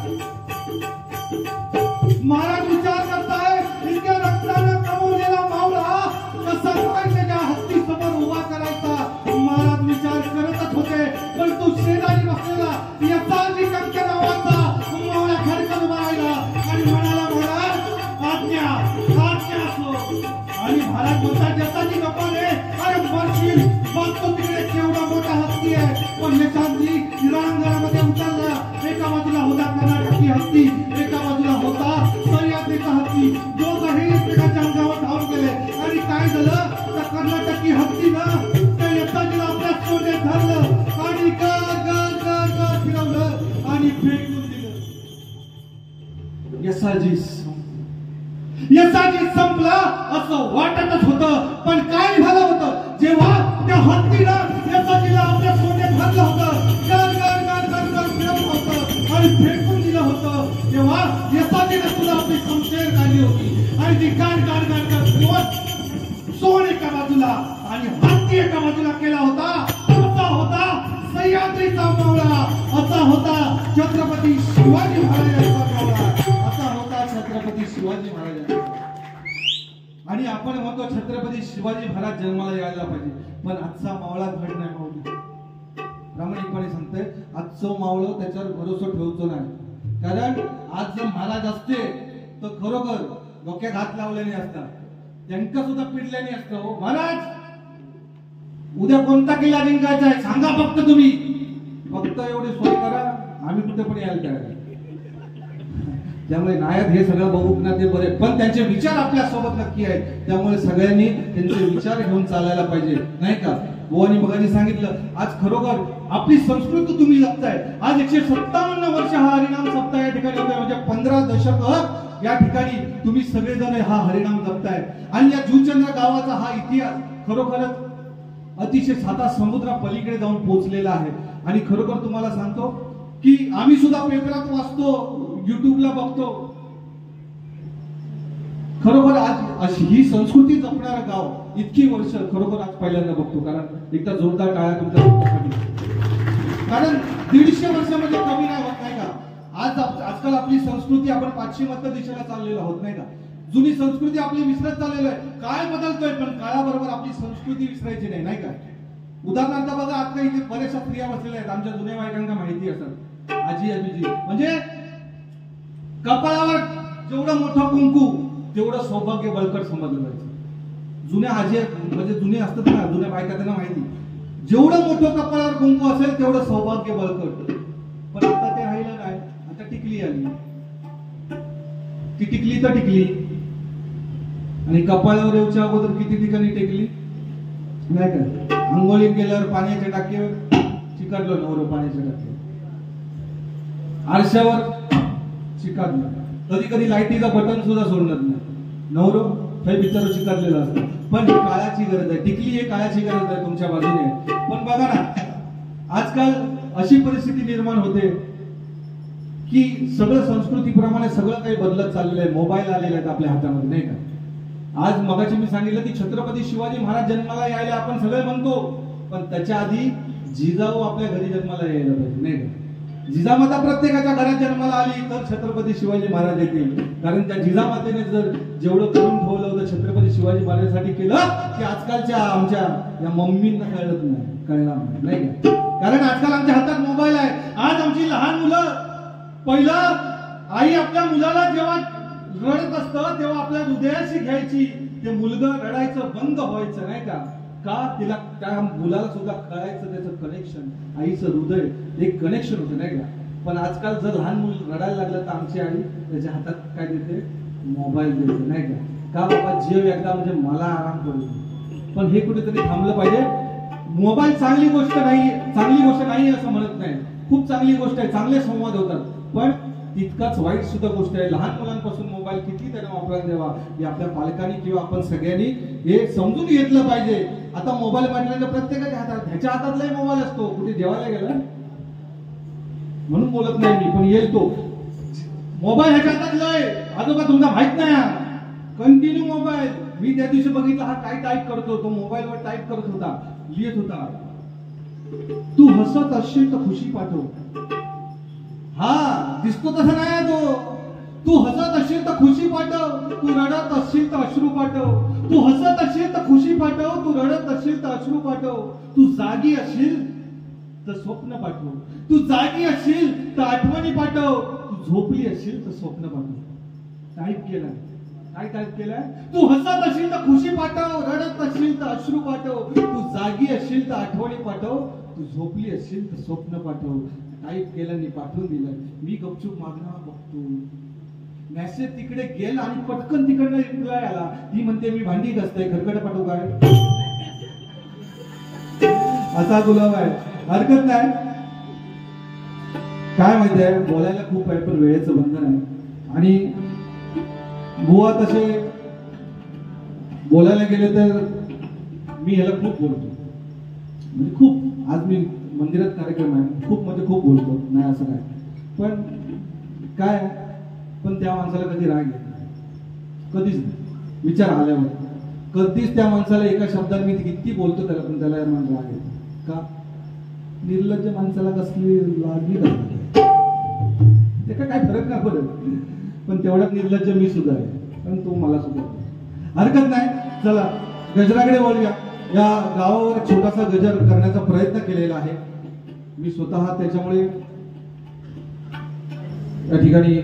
महाराज विचार करताय इतक्या रक्तानं गमावलेला मावळा कसा काय त्याच्या हत्ती समोर उभा करायचा? महाराज विचार करतच होते पण तो शेजारी बसलेला यसाजी कंके नावाचा मावळा खडकन उभा राहिला आणि म्हणाला महाराज आज्ञा असो. आणि महाराज म्हणतात यसाजी गप्पाने अरे मरशील बघतो तिकडे केवढा मोठा हत्ती आहे. पण यसाजी रणांगणामध्ये उतरला. एका बाजूला होता कर्नाटकी हत्ती, एका बाजूला होता सह्याद्रीचा हत्ती. दोघंही एकमेकांच्या अंगावर धावून गेले आणि काय झालं त्या कर्नाटकी हत्तीनं त्या यसाजीला आपल्या सोन्यात धरलं आणि फिरवलं आणि फेकून दिलं. यसाजी संपला असं वाटतच होतं पण काय झालं होतं जेव्हा त्या हत्तीनं यसाजीला आपल्या सोन्यात धरलं होतं, फिरवलं होतं आणि फेकून दिलं होतं, तेव्हा यसाजीने सुद्धा आपली शमशेर काढली होती आणि ती गाड सोन एका बाजूला आणि हत्ती एका बाजूला केला होता. असा होता सह्याद्रीचा मावळा, असा होता छत्रपती शिवाजी महाराजांचा मावळा, असा होता छत्रपती शिवाजी महाराजांचा. आणि आपण म्हणतो छत्रपती शिवाजी महाराज जन्माला यायला पाहिजे, पण आजचा मावळा घड नाही मावली. प्रामाणिकपणे सांगतोय, आजचं मावळं त्याच्यावर भरोसा ठेवतो नाही. कारण आज जर महाराज असते तर खरोखर डोक्यात हात लावलेले असतात, त्यांना सुद्धा पिडलेले असतं. महाराज उद्या कोणता किल्ला जिंकायचा आहे सांगा, फक्त तुम्ही फक्त एवढी सोय करा, आम्ही कुठे पण यायला तयार आहे. त्यामुळे नायक हे सगळं बघू ना ते बरे, पण त्यांचे विचार आपल्या सोबत नक्की आहेत. त्यामुळे सगळ्यांनी त्यांचे विचार घेऊन चालायला पाहिजे, नाही का? बुवानी मगाशी सांगितलं, आज खरोखर आपली संस्कृती तुम्ही जपताय. आज 157 वर्ष हा हरिनाम सप्ताह या ठिकाणी होतोय, म्हणजे 15 दशक या ठिकाणी तुम्ही सगळेजण हा हरिनाम जपताय. आणि या जुचंद्र गावाचा हा इतिहास खरोखरच अतिशय 7 समुद्रा पलीकडे जाऊन पोहोचलेला आहे. आणि खरोखर तुम्हाला सांगतो की आम्ही सुद्धा पेपरात वाचतो, युट्यूबला बघतो. खरोखर आज अशी ही संस्कृती जपणारं गाव इतकी वर्ष खरोखर आज पहिल्यांदा बघतो. कारण एकदा जोरदार टाळ्या तुमच्यासाठी, कारण 150 वर्षामध्ये कमी नाही होत, नाही का? आजकाल आपली संस्कृती आपण पाश्चिमात्य दिशेला चाललेलो आहोत, नाही का? जुनी संस्कृती आपली विसरत चाललेलो आहे. काळ बदलतोय पण काळाबरोबर आपली संस्कृती विसरायची नाही, नाही का? उदाहरणार्थ बघा, आता इथे बऱ्याचशा स्त्रिया बसलेल्या आहेत, आमच्या जुन्या बायकांना माहिती असतात, आजी आजीजी, म्हणजे कपाळावर जेवढं मोठं कुंकू तेवढं सौभाग्य बळकट समजलं जायचं. जुन्या आजी म्हणजे जुने असतात ना, जुन्या बायका, त्यांना माहिती, जेवढं मोठं कपाळावर कुंकू असेल तेवढं सौभाग्य बळकट. पण आता ते राहिलं काय, आता टिकली आली. ती टिकली तर टिकली, आणि कपाळावर येऊच्या अगोदर किती ठिकाणी टेकली, नाही का? आंघोळी केल्यावर पाण्याच्या टाकीवर चिकाटलो नवरं, पाण्याच्या टाकीवर आरशावर चिकाटलं, कधी कधी लाईटीचं बटन सुद्धा सोडणार नाही, नवरं हे बिचार चिकाटलेलं असतं. पण ही काळाची गरज आहे, टिकली हे काळाची गरज आहे तुमच्या बाजूने. पण बघा ना, आजकाल अशी परिस्थिती निर्माण होते की सगळं संस्कृतीप्रमाणे सगळं काही बदलत चाललेलं आहे. मोबाईल आलेले आहेत आपल्या हातामध्ये, नाही का? आज मगाशी मी सांगितलं की छत्रपती शिवाजी महाराज जन्माला यायला आपण सगळे म्हणतो, पण त्याच्या आधी जिजाऊ आपल्या घरी जन्माला यायला पाहिजे, नाही का? जिजामाता प्रत्येकाच्या घरात जन्माला आली तर छत्रपती शिवाजी महाराज येतील. कारण त्या जिजामातेने जर जेवढं करून ठेवलं होतं छत्रपती शिवाजी महाराजांसाठी केलं, की आजकालच्या आमच्या या मम्मींना कळत नाही, कळणार नाही का? कारण आजकाल आमच्या हातात मोबाईल आहे. आज आमची लहान मुलं, पहिलं आई आपल्या मुलाला जेव्हा रडत असतं तेव्हा आपल्या हृदयाशी घ्यायची, ते मुलगा रडायचं बंद व्हायचं, नाही का? का तिला त्या मुलाला सुद्धा कळायचं त्याचं कनेक्शन, आईचं हृदय एक कनेक्शन होतं, नाही का? पण आजकाल जर लहान मुल रडायला लागलं तर आमची आई त्याच्या हातात काय देते, मोबाईल देते, नाही का? का बाबा जेव एकदा, म्हणजे मला आराम करू. पण हे कुठेतरी थांबलं पाहिजे. मोबाईल चांगली गोष्ट नाही असं म्हणत नाही, खूप चांगली गोष्ट आहे, चांगले संवाद होतात, पण तितकाच वाईट सुद्धा गोष्ट आहे. लहान मुलांपासून मोबाईल किती त्यांना वापरायला द्यावा हे आपल्या पालकांनी किंवा आपण सगळ्यांनी हे समजून घेतलं पाहिजे. आता मोबाईल म्हटल्यानं प्रत्येकाच्या हातात, ह्याच्या हातातलाही मोबाईल असतो, कुठे जेवायला गेला म्हणून बोलत नाही मी, पण येईल तो मोबाईल ह्याच्या हातातला आहे. आजोबा तुमचा माहित नाही, कंटिन्यू मोबाईल. मी त्या दिवशी बघितलं, हा काय टाईप करतो, तो मोबाईलवर टाईप करत होता, लिहित होता, तू हसत असशील तर खुशी पाठव. हा दिसतो तसा नाही तो. तू हसत असशील तर खुशी पाठव, तू रडत असशील तर अश्रू पाठव. तू हसत असशील तर खुशी पाठव, तू रडत असशील तर अश्रू पाठव. तू जागी असशील तर स्वप्न पाठव, तू जागी असशील तर आठवणी पाठव, तू झोपली असशील तर स्वप्न पाठव. टाईप केलाय, काय टाईप केलाय? तू हसत असशील तर खुशी पाठव, रडत असशील तर अश्रू पाठव, तू जागी असशील तर आठवणी पाठव, तू झोपली असशील तर स्वप्न पाठव. टाईप केल्याने पाठवून दिलं. मी गपचूप मागणं बघतो, मेसेज तिकडे गेला आणि पटकन तिकडनं रिप्लाय आला. ती म्हणते मी भांडी घासते, घरकडे पाठवू काय? असा गुलाब आहे, हरकत नाही. काय माहितीये, बोलायला खूप आहे पण वेळेचं बंधन आहे. आणि बुवा तसे बोलायला गेले तर मी ह्याला खूप बोलतो, म्हणजे खूप. आज मी मंदिरात कार्यक्रम आहे, खूप म्हणजे खूप बोलतो, नाही असं काय, पण काय, पण त्या माणसाला कधी राग येत नाही, कधीच नाही. विचार आल्यावर कधीच त्या माणसाला एका शब्दात मी किती बोलतो त्याला, पण त्याला मन राग येत का? निर्लज्ज माणसाला कसली लागी ते काय फरक नाही पडत, पण तेवढ्यात निर्लज्ज मी सुद्धा आहे, पण तो मला सुद्धा हरकत नाही. चला गजराकडे वळूया. या गावावर एक छोटासा गजर करण्याचा प्रयत्न केलेला आहे मी स्वतः, त्याच्यामुळे या ठिकाणी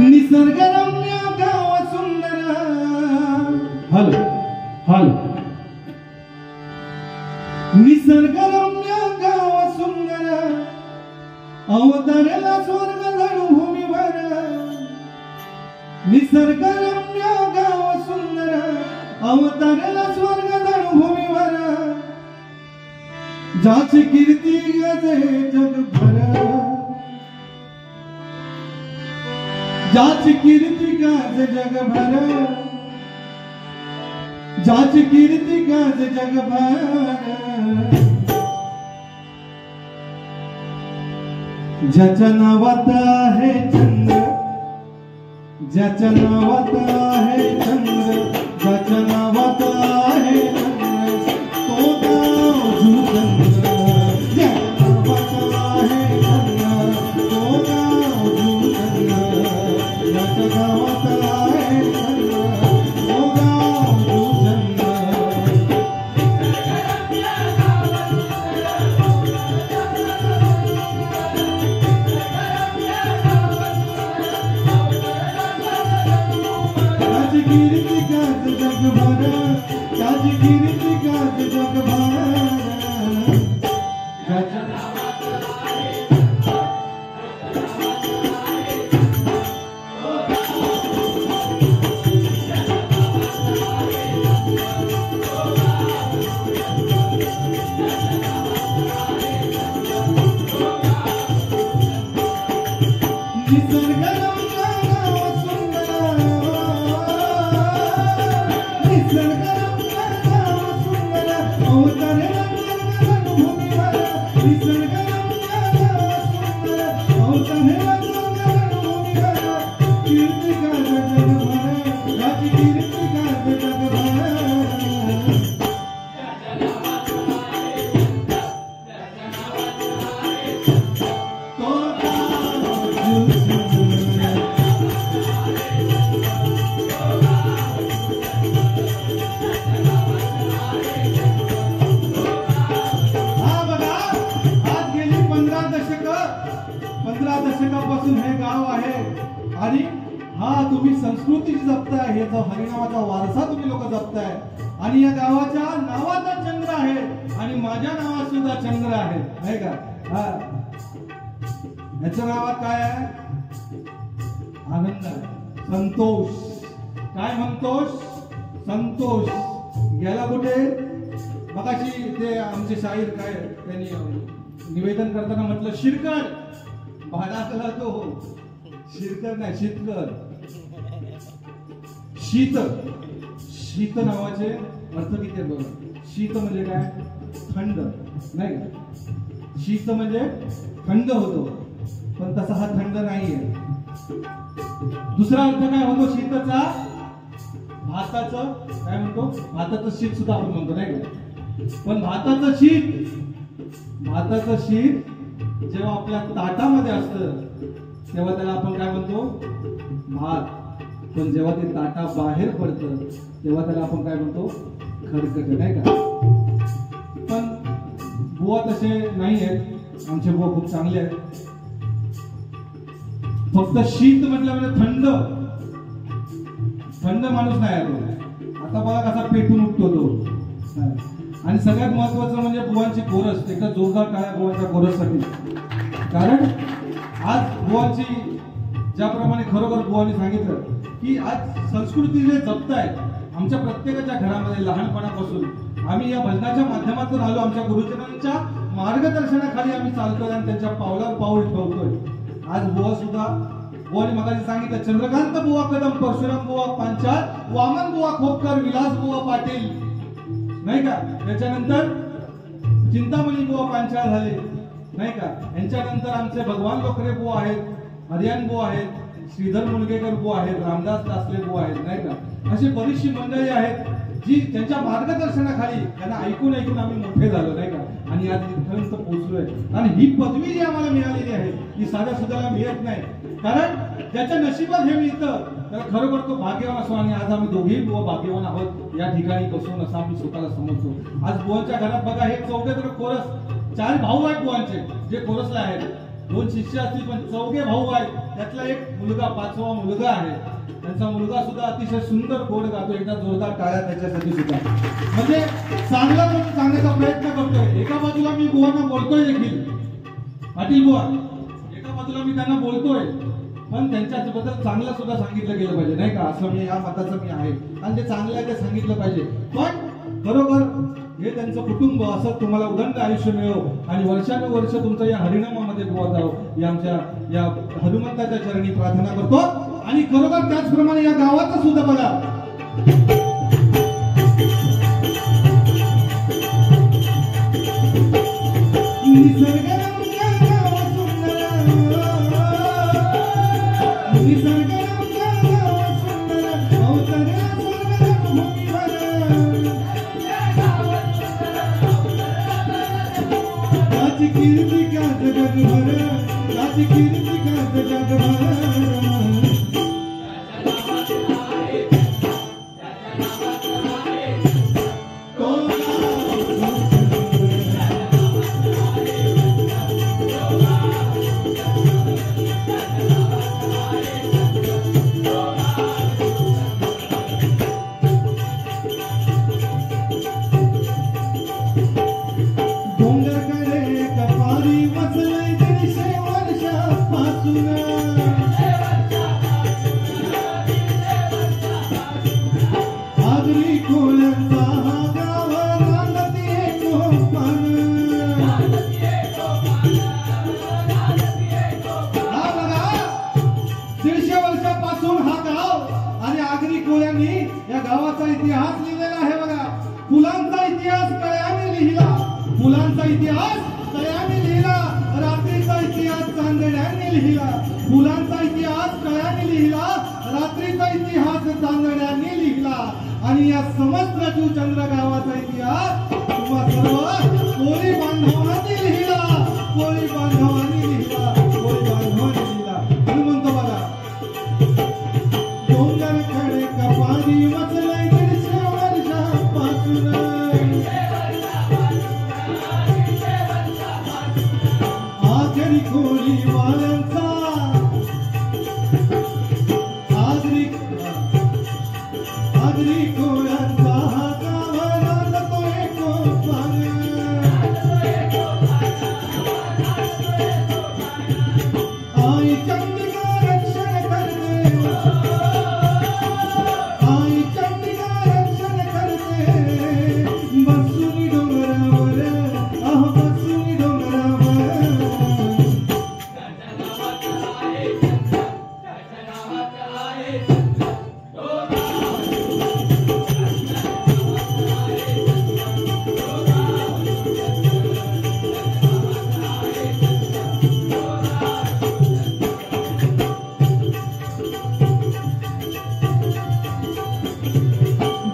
निसर्गरम्य गाव सुंदर. हल हल निसर्गरम्य गाव सुंदर अवतरला स्वर्ग जणू भूमीवर. निसर्गरम्य गाव सुंदर अवतरला स्वर्ग जणू भूमीवर. ज्याची कीर्ती गाजे जगभर. ज्याची कीर्ती गाजे जगभर. ज्याची कीर्ती गाजे जगभर. ज्याच्या नावात आहे चंद्र. ज्याच्या नावात आहे चंद्र. ज्याच्या नावात आहे चंद्र तो गाव जुचंद्र. ज्याच्या नावात आहे चंद्र तो गाव जुचंद्र. ज्याच्या गावात आहे चंद्र तो गाव जुचंद्र. त्याची कीर्ती गाजे जगभर. त्याची कीर्ती गाजे जगभर. ज्याच्या निसर्गरम्य गाव सुंदर. निसर्गरम्य गाव सुंदर अवतरला स्वर्ग भूमीवर. निसर्गरम्य गाव सुंदर अवतरला स्वर्ग भूमीवर. कीर्ती गाजे जगभर. त्याची कीर्ती गाजे जगभर. तो गाव जुचंद्र. हा बघा, आज गेली 15 दशकापासून हे गाव आहे आणि हा तुम्ही संस्कृती जपताय. हे जो हरिनामाचा वारसा तुम्ही लोक जपताय आणि या गावाच्या नावाचा चंद्र आहे आणि माझ्या नावात सुद्धा चंद्र आहे का. हा याच्या नावात काय आहे? आनंद आहे, संतोष. काय म्हणतोष? संतोष. गेला कुठे? मगाशी ते आमचे शाहीर काय त्यांनी निवेदन करताना म्हटलं शिरकड भाडाकला तो. शिरकड नाही, शीतकर. शीत. शीत नावाचे अर्थ किती आहेत बघा. शीत म्हणजे काय? थंड नाही का. शीत म्हणजे थंड होतो, पण तसा हा थंड नाहीये. दुसरा अर्थ काय होतो शीतचा? भाताचं काय म्हणतो? भाताचं शीत सुद्धा आपण म्हणतो नाही का. पण भाताचं शीत जेव्हा आपल्या ताटामध्ये असतं तेव्हा त्याला आपण काय म्हणतो? भात. पण जेव्हा ते ताटा बाहेर पडतं तेव्हा त्याला आपण काय म्हणतो? खरकट नाही का. पण बुवा तसे नाही आहेत, आमचे बुवा खूप चांगले आहेत. फक्त शीत म्हटलं म्हणजे थंड. थंड माणूस नाही आहे तो. आता बघा कसा पेटून उठतो तो. आणि सगळ्यात महत्वाचं म्हणजे बुवांची कोरस. एकदा जोरदार टाळ्या बुवांच्या कोरससाठी. कारण आज बुवांची ज्याप्रमाणे खरोखर बुवांनी सांगितलं की आज संस्कृती जे जपतायत आमच्या प्रत्येकाच्या घरामध्ये लहानपणापासून आम्ही या भजनाच्या माध्यमातून आलो, आमच्या गुरुजनांच्या मार्गदर्शनाखाली आम्ही चालतोय आणि त्यांच्या पावलावर पाऊल ठेवतोय। आज बुवा सुद्धा बुवाने मगाशी सांगितलं, चंद्रकांत बुवा कदम, परशुराम बुवा पांचाळ, वामन बुवा खोपकर, विलास बुवा पाटील, नाही का? त्याच्यानंतर चिंतामणी बुवा पांचाळ झाले, नाही का? यांच्यानंतर आमचे भगवान लोकरे बुवा आहेत, हरियान बुवा आहेत, श्रीधर मुलगेकर बुवा आहेत, रामदास दासले बुवा आहेत, नाही का? अशी बरीचशी मंडळी आहेत जी त्यांच्या मार्गदर्शनाखाली त्यांना ऐकून आम्ही मोठे झालो, नाही का? आणि आज इथपर्यंत पोहोचलोय। आणि ही पदवी जी आम्हाला मिळालेली आहे ही साध्या सुद्धा मिळत नाही, कारण ज्याच्या नशिबात हे मिळतं त्याला खरोखर तो भाग्यवान असतो। आणि आज आम्ही दोघेही बुवा भाग्यवान आहोत या ठिकाणी बसून, असं आम्ही स्वतःला समजतो। आज बुवांच्या घरात बघा, हे चौघे तर कोरस, 4 भाऊ आहेत बुवांचे जे कोरसला आहेत, 2 शिष्य असतील पण 4 भाऊ आहेत, त्यातला एक मुलगा 5वा मुलगा आहे, त्यांचा मुलगा सुद्धा अतिशय सुंदर गोड गातो। एकदा जोरदार टाळ्या त्याच्यासाठी सुद्धा, म्हणजे चांगला म्हणून सांगण्याचा प्रयत्न करतोय। एका बाजूला मी बुवांना बोलतोय देखील, पाटील बुवा, एका बाजूला मी त्यांना बोलतोय, पण त्यांच्याबद्दल चांगलं सुद्धा सांगितलं गेलं पाहिजे, नाही का? असं मी या मताचं मी आहे आणि ते चांगलं आहे ते सांगितलं पाहिजे। पण खरोखर हे त्यांचं कुटुंब असं तुम्हाला उदंड आयुष्य मिळो आणि वर्षानुवर्ष तुमचं या हरिनामामध्ये बुवा जाओ, या आमच्या या हनुमंताच्या चरणी प्रार्थना करतो। आणि खरोखर त्याचप्रमाणे या गावाचं सुद्धा बघा, फुलांचा इतिहास कळ्याने लिहिला, रात्रीचा इतिहास चांदण्याने लिहिला आणि या समस्त चंद्र गावाचा इतिहास तुम्हा सर्व कोळी बांधवांनी लिहिला, कोळी बांधवांनी लिहिला, कोळी बांधवांनी लिहिला। म्हणून म्हणतो बघा, डोंगर खडे कपारी वचलय 150 वर्षापासून, आखरी कोळी वाल्यांचा आगरी कोळ्यांचा हा गावाला तो एको पान, आई चंडिका रक्षण करते, आई चंडिका रक्षण करते, बसूनी डोंगरावर, आह बसूनी डोंगरावर,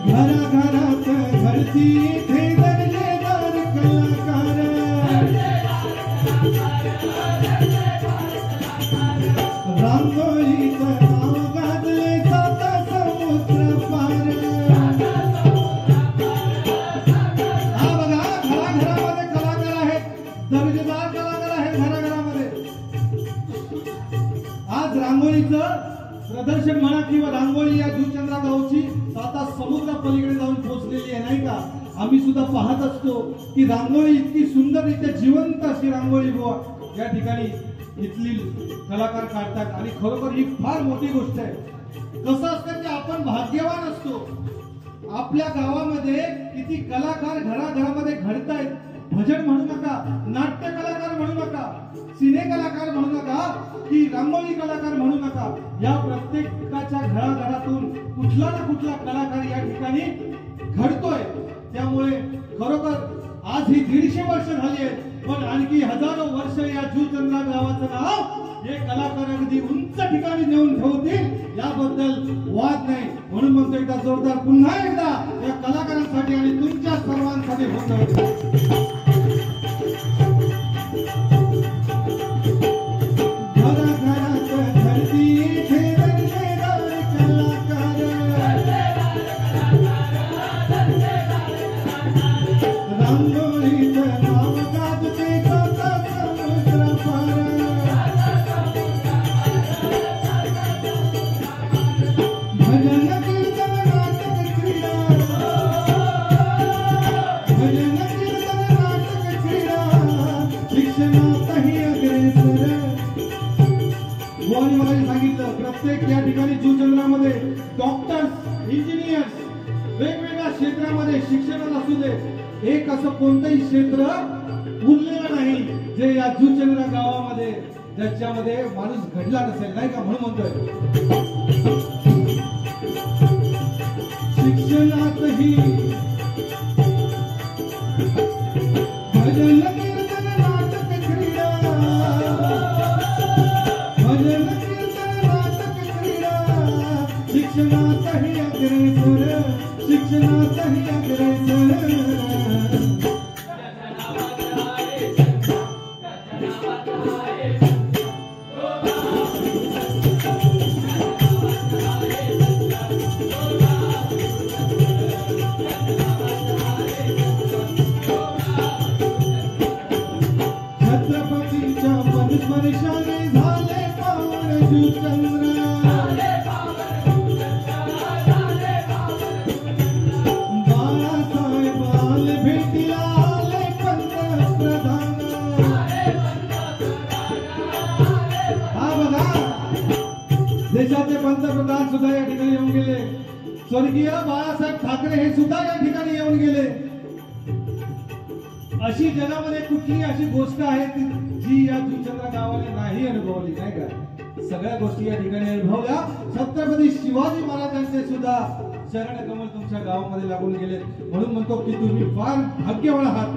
घराघरात घडती इथे दर्जेदार कलाकार, रांगोळीचं नाव गाजले 7 समुद्र पार। हा बघा, घराघरामध्ये कलाकार आहेत, दर्जेदार कलाकार आहेत घराघरामध्ये। आज रांगोळीचं प्रदर्शन म्हणा किंवा रांगोळी या जुचंद्रा गावची 7 समुद्र पलीकडे जाऊन पोहोचलेली आहे, नाही का? आम्ही सुद्धा पाहत असतो की रांगोळी इतकी सुंदररित्या जिवंत अशी रांगोळी बुवा या ठिकाणी इथली कलाकार काढतात आणि खरोखर ही फार मोठी गोष्ट आहे। कसं असतं की आपण भाग्यवान असतो. आपल्या गावामध्ये किती कलाकार घराघरामध्ये घडतायत. भजन म्हणू नका, नाट्य कलाकार म्हणू नका, सिने कलाकार म्हणू नका, की रांगोळी कलाकार म्हणू नका. या प्रत्येकाच्या घराघरातून कुठला ना कुठला कलाकार या ठिकाणी घडतोय. त्यामुळे खरोखर आज ही 150 वर्ष झाली आहेत, पण आणखी हजारो वर्ष या जुचंद्रा गावाचं नाव हे कलाकार अगदी उंच ठिकाणी नेऊन ठेवतील याबद्दल वाद नाही. म्हणून म्हणतो एकदा जोरदार पुन्हा एकदा या कलाकारांसाठी आणि तुमच्या सर्वांसाठी होतं. प्रत्येक या ठिकाणी जुचंद्रामध्ये डॉक्टर्स, इंजिनियर्स वेगवेगळ्या क्षेत्रामध्ये शिक्षणात असू दे, एक असं कोणतंही क्षेत्र उरलेलं नाही जे या जुचंद्रा गावामध्ये ज्याच्यामध्ये माणूस घडला नसेल, नाही का? म्हणून म्हणतोय शिक्षणातही भजन कीर्तन नाटक क्रीडा, भजन कीर्तन नाटक क्रीडा, शिक्षणातही अग्रेसर, शिक्षणातही अग्रेसर. देशाचे पंतप्रधान सुद्धा या ठिकाणी येऊन गेले. स्वर्गीय बाळासाहेब ठाकरे हे सुद्धा या ठिकाणी येऊन गेले. अशी जगामध्ये कुठली अशी गोष्ट आहे जी या जुचंद्रा गावाने नाही अनुभवली, नाही का? सगळ्या गोष्टी या ठिकाणी अनुभवल्या. छत्रपती शिवाजी महाराजांचे सुद्धा चरण कमल तुमच्या गावामध्ये लागून गेले. म्हणून म्हणतो की तुम्ही फार भाग्यवान आहात.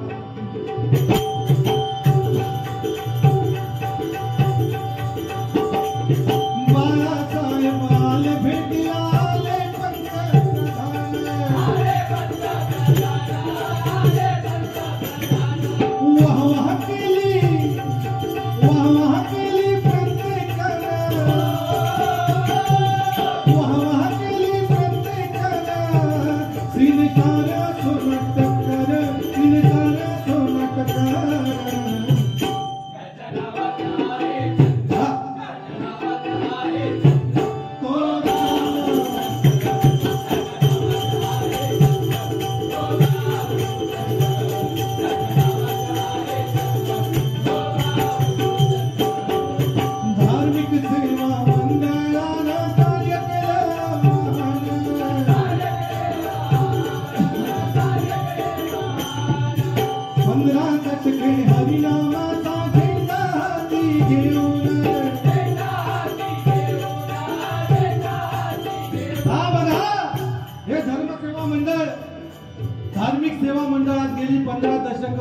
धार्मिक सेवा मंडळात गेली 15 दशक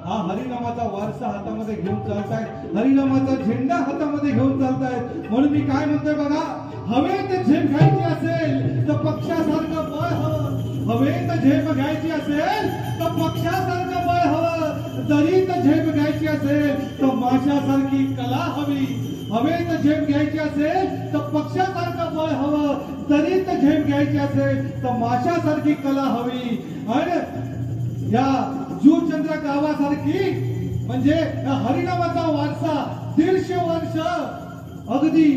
हा हरिनामाचा वारसा हातामध्ये घेऊन चालतायत, हरिनामाचा झेंडा हातामध्ये घेऊन चालतायत. म्हणून मी काय म्हणतोय बघा, हवेत झेप घ्यायची असेल तर पक्षासारखं बळ हवं, हवेत झेप घ्यायची असेल तर पक्षासारखं बळ हवं, दरीत झेप घ्यायची असेल तर माशासारखी कला हवी. हवेत झेप घ्यायची असेल तर पक्षासारखं बळ हवं, दरीत झेप घ्यायची असेल तर माशासारखी कला हवी. आणि या जुचंद्रा गावासारखी म्हणजे हरिनामाचा वारसा 150 वर्ष अगदी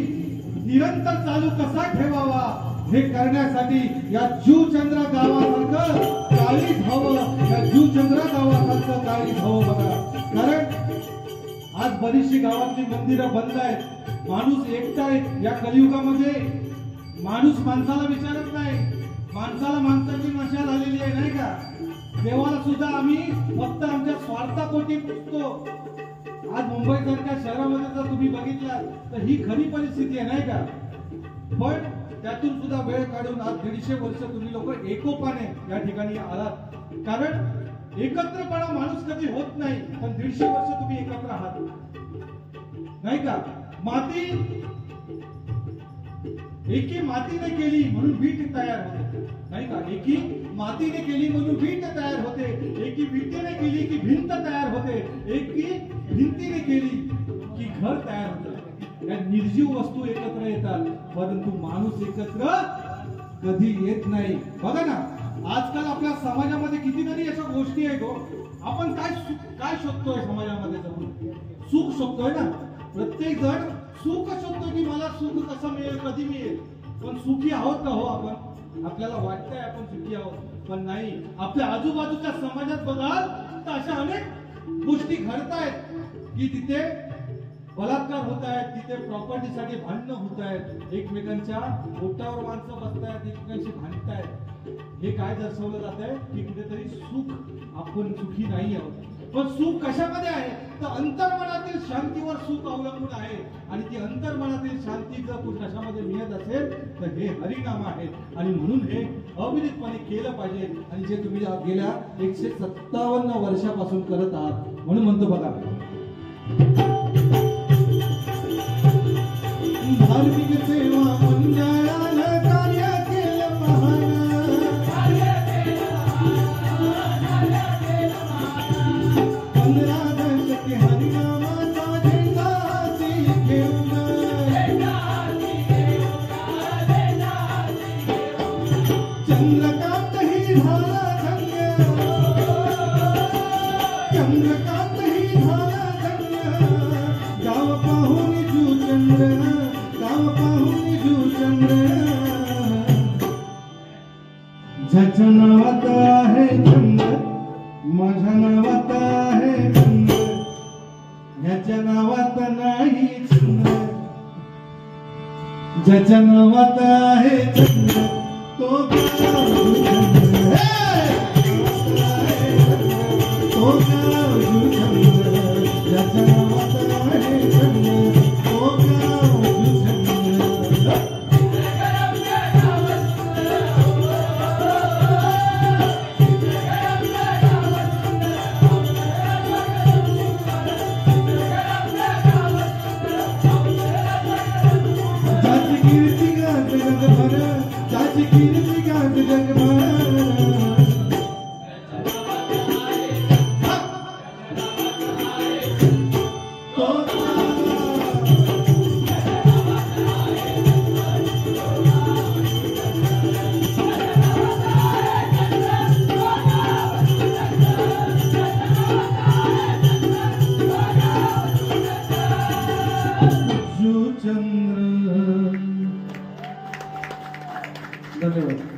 निरंतर चालू कसा ठेवावा हे करण्यासाठी या जुचंद्रा गावासारखं काळीज हवं, या जुचंद्रा गावासारखं काळीज हवं बघा. कारण आज बरीचशी गावातली मंदिरं बंद आहेत, माणूस एकटा आहे. या कलियुगामध्ये माणूस माणसाला विचारत नाही, माणसाला माणसाची नशा झालेली आहे नाही का. देवाला सुद्धा आम्ही फक्त आमच्या स्वार्थापोटी पुजतो. आज मुंबईसारख्या शहरामध्ये जर तुम्ही बघितलं तर ही खरी परिस्थिती आहे नाही का. पण त्यातून सुद्धा वेळ काढून आज 150 वर्ष तुम्ही लोक एकोपाने या ठिकाणी आलात. कारण एकत्रपणा माणूस कधी होत नाही, पण 150 वर्ष तुम्ही एकत्र आहात नाही का. माती एकी मातीने केली म्हणून वीट तयार होते नाही का. एकी मातीने केली म्हणून वीट तयार होते, एकी विटेने केली की भिंत तयार होते, एकी भिंतीने केली की घर तयार होते. या निर्जीव वस्तू एकत्र येतात, परंतु माणूस एकत्र कधी येत नाही. बघा ना, आजकाल आपल्या समाजामध्ये कितीतरी अशा गोष्टी आहेत. आपण काय शोधतोय समाजामध्ये जाऊन? सुख शोधतोय ना. प्रत्येक जण सुख शोधतो की मला सुख कसं मिळेल, कधी मिळेल. पण सुखी आहोत का हो आपण? आपल्याला वाटतंय आपण सुखी आहोत, पण नाही. आपल्या आजूबाजूच्या समाजात बघाल तर अशा अनेक गोष्टी घडतायत की तिथे बलात्कार होत आहेत, तिथे प्रॉपर्टीसाठी भांडणं होत आहेत, एकमेकांच्या पोटावर माणसं बसतायत, एकमेकांशी भांडतायत. हे काय दर्शवलं जात आहे की कुठेतरी सुख, आपण सुखी नाही आहोत. पण सुख कशामध्ये आहे तर अंतर्मनातील शांतीवर सुख अवलंबून आहे. आणि ती अंतर्मनातील शांती जर कशामध्ये मिळत असेल तर हे हरिनाम आहे. आणि म्हणून हे अविरतपणे केलं पाहिजे. आणि जे तुम्ही गेल्या 157 वर्षापासून करत आहात. म्हणून म्हणतो बघा, धार्मिक सेवा मंडळानं कार्य केलं महान, चंद्रकांत ही झाला धन्य, चंद्रकांत ही झाला धन्य. गाव पाहून जुचंद्र, गाव पाहून जुचंद्र. ज्याच्या नावात आहे चंद्र, माझ्या नावात आहे चंद्र, ह्याच्या नावात नाही चंद्र. ज्याच्या नावात आहे चंद्र तो गाव जुचंद्र, तो गाव जुचंद्र. ज्याच्या नावात आहे चंद्र तो गाव जुचंद्र. ज्याची कीर्ती गात जगभर, ज्याची कीर्ती गात जगभर. जुचंद्र. धन्यवाद.